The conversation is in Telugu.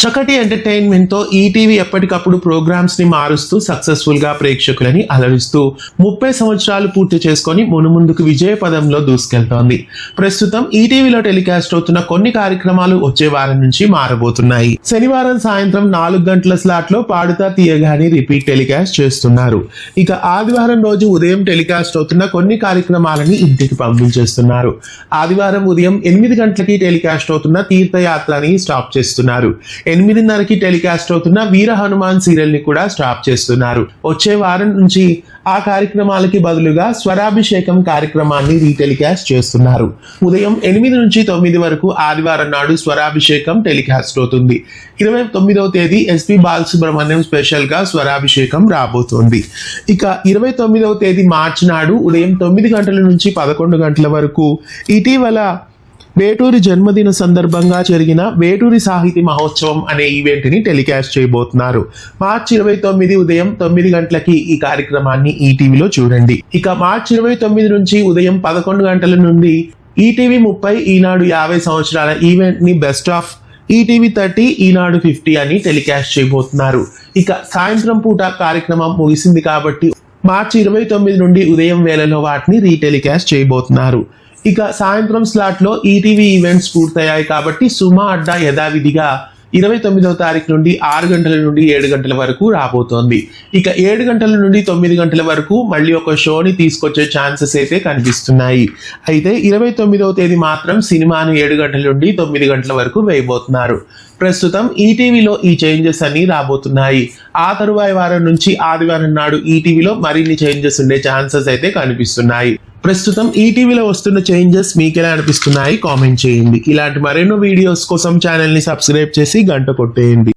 చక్కటి ఎంటర్టైన్మెంట్ తో ఈటీవీ ఎప్పటికప్పుడు ప్రోగ్రామ్స్ ని మారుస్తూ సక్సెస్ఫుల్ గా ప్రేక్షకులని అలరిస్తూ 30 సంవత్సరాలు పూర్తి చేసుకొని మునుముందుకు విజయ పదంలో దూసుకెళ్తోంది. ప్రస్తుతం ఈటీవీలో టెలికాస్ట్ అవుతున్న కొన్ని కార్యక్రమాలు వచ్చే వారం నుంచి మారబోతున్నాయి. శనివారం సాయంత్రం 4 గంటల స్లాట్ లో పాడుతా తీయగాని రిపీట్ టెలికాస్ట్ చేస్తున్నారు. ఇక ఆదివారం రోజు ఉదయం టెలికాస్ట్ అవుతున్న కొన్ని కార్యక్రమాలని ఇంటికి పంపించేస్తున్నారు. ఆదివారం ఉదయం 8 గంటలకి టెలికాస్ట్ అవుతున్న తీర్థయాత్రని స్టాప్ చేస్తున్నారు. 8:30కి టెలికాస్ట్ అవుతున్న వీర హనుమాన్ సీరియల్ ని కూడా స్టాప్ చేస్తున్నారు. వచ్చే వారం నుంచి ఆ కార్యక్రమాలకి బదులుగా స్వరాభిషేకం కార్యక్రమాన్ని రీటెలికాస్ట్ చేస్తున్నారు. ఉదయం 8 నుంచి 9 వరకు ఆదివారం నాడు స్వరాభిషేకం టెలికాస్ట్ అవుతుంది. 29వ తేదీ ఎస్పీ బాలసుబ్రహ్మణ్యం స్పెషల్ గా స్వరాభిషేకం రాబోతోంది. ఇక 29వ తేదీ మార్చి నాడు ఉదయం 9 గంటల నుంచి 11 గంటల వరకు ఇటీవల వేటూరి జన్మదిన సందర్భంగా జరిగిన వేటూరి సాహితీ మహోత్సవం అనే ఈవెంట్ ని టెలికాస్ట్ చేయబోతున్నారు. మార్చి 29 ఉదయం 9 గంటలకి ఈ కార్యక్రమాన్ని ఈటీవీలో చూడండి. ఇక మార్చి 29 నుంచి ఉదయం 11 గంటల నుండి ఈటీవీ 30 ఈనాడు 50 సంవత్సరాల ఈవెంట్ ని బెస్ట్ ఆఫ్ ఈటీవీ 30 ఈనాడు 50 అని టెలికాస్ట్ చేయబోతున్నారు. ఇక సాయంత్రం పూట కార్యక్రమం ముగిసింది కాబట్టి మార్చి 29 నుండి ఉదయం వేళలో వాటిని రీటెలికాస్ట్ చేయబోతున్నారు. ఇక సాయంత్రం స్లాట్ లో ఈటీవీ ఈవెంట్స్ పూర్తయ్యాయి కాబట్టి సుమా అడ్డా యథావిధిగా 29వ తారీఖు నుండి 6 గంటల నుండి 7 గంటల వరకు రాబోతోంది. ఇక 7 గంటల నుండి 9 గంటల వరకు మళ్ళీ ఒక షోని తీసుకొచ్చే ఛాన్సెస్ అయితే కనిపిస్తున్నాయి. అయితే 29వ తేదీ మాత్రం సినిమాను 7 గంటల నుండి 9 గంటల వరకు వేయబోతున్నారు. ప్రస్తుతం ఈటీవీలో ఈ చేంజెస్ అన్ని రాబోతున్నాయి. ఆ తరువాయి వారం నుంచి ఆదివారం నాడు ఈటీవీలో మరిన్ని చేంజెస్ ఉండే ఛాన్సెస్ అయితే కనిపిస్తున్నాయి. ప్రస్తుతం ఈటీవీలో వస్తున్న చేంజెస్ మీకు ఎలా అనిపిస్తున్నాయి కామెంట్ చేయండి. ఇలాంటి మరెన్నో వీడియోస్ కోసం ఛానల్ ని సబ్స్క్రైబ్ చేసి గంట కొట్టేయండి.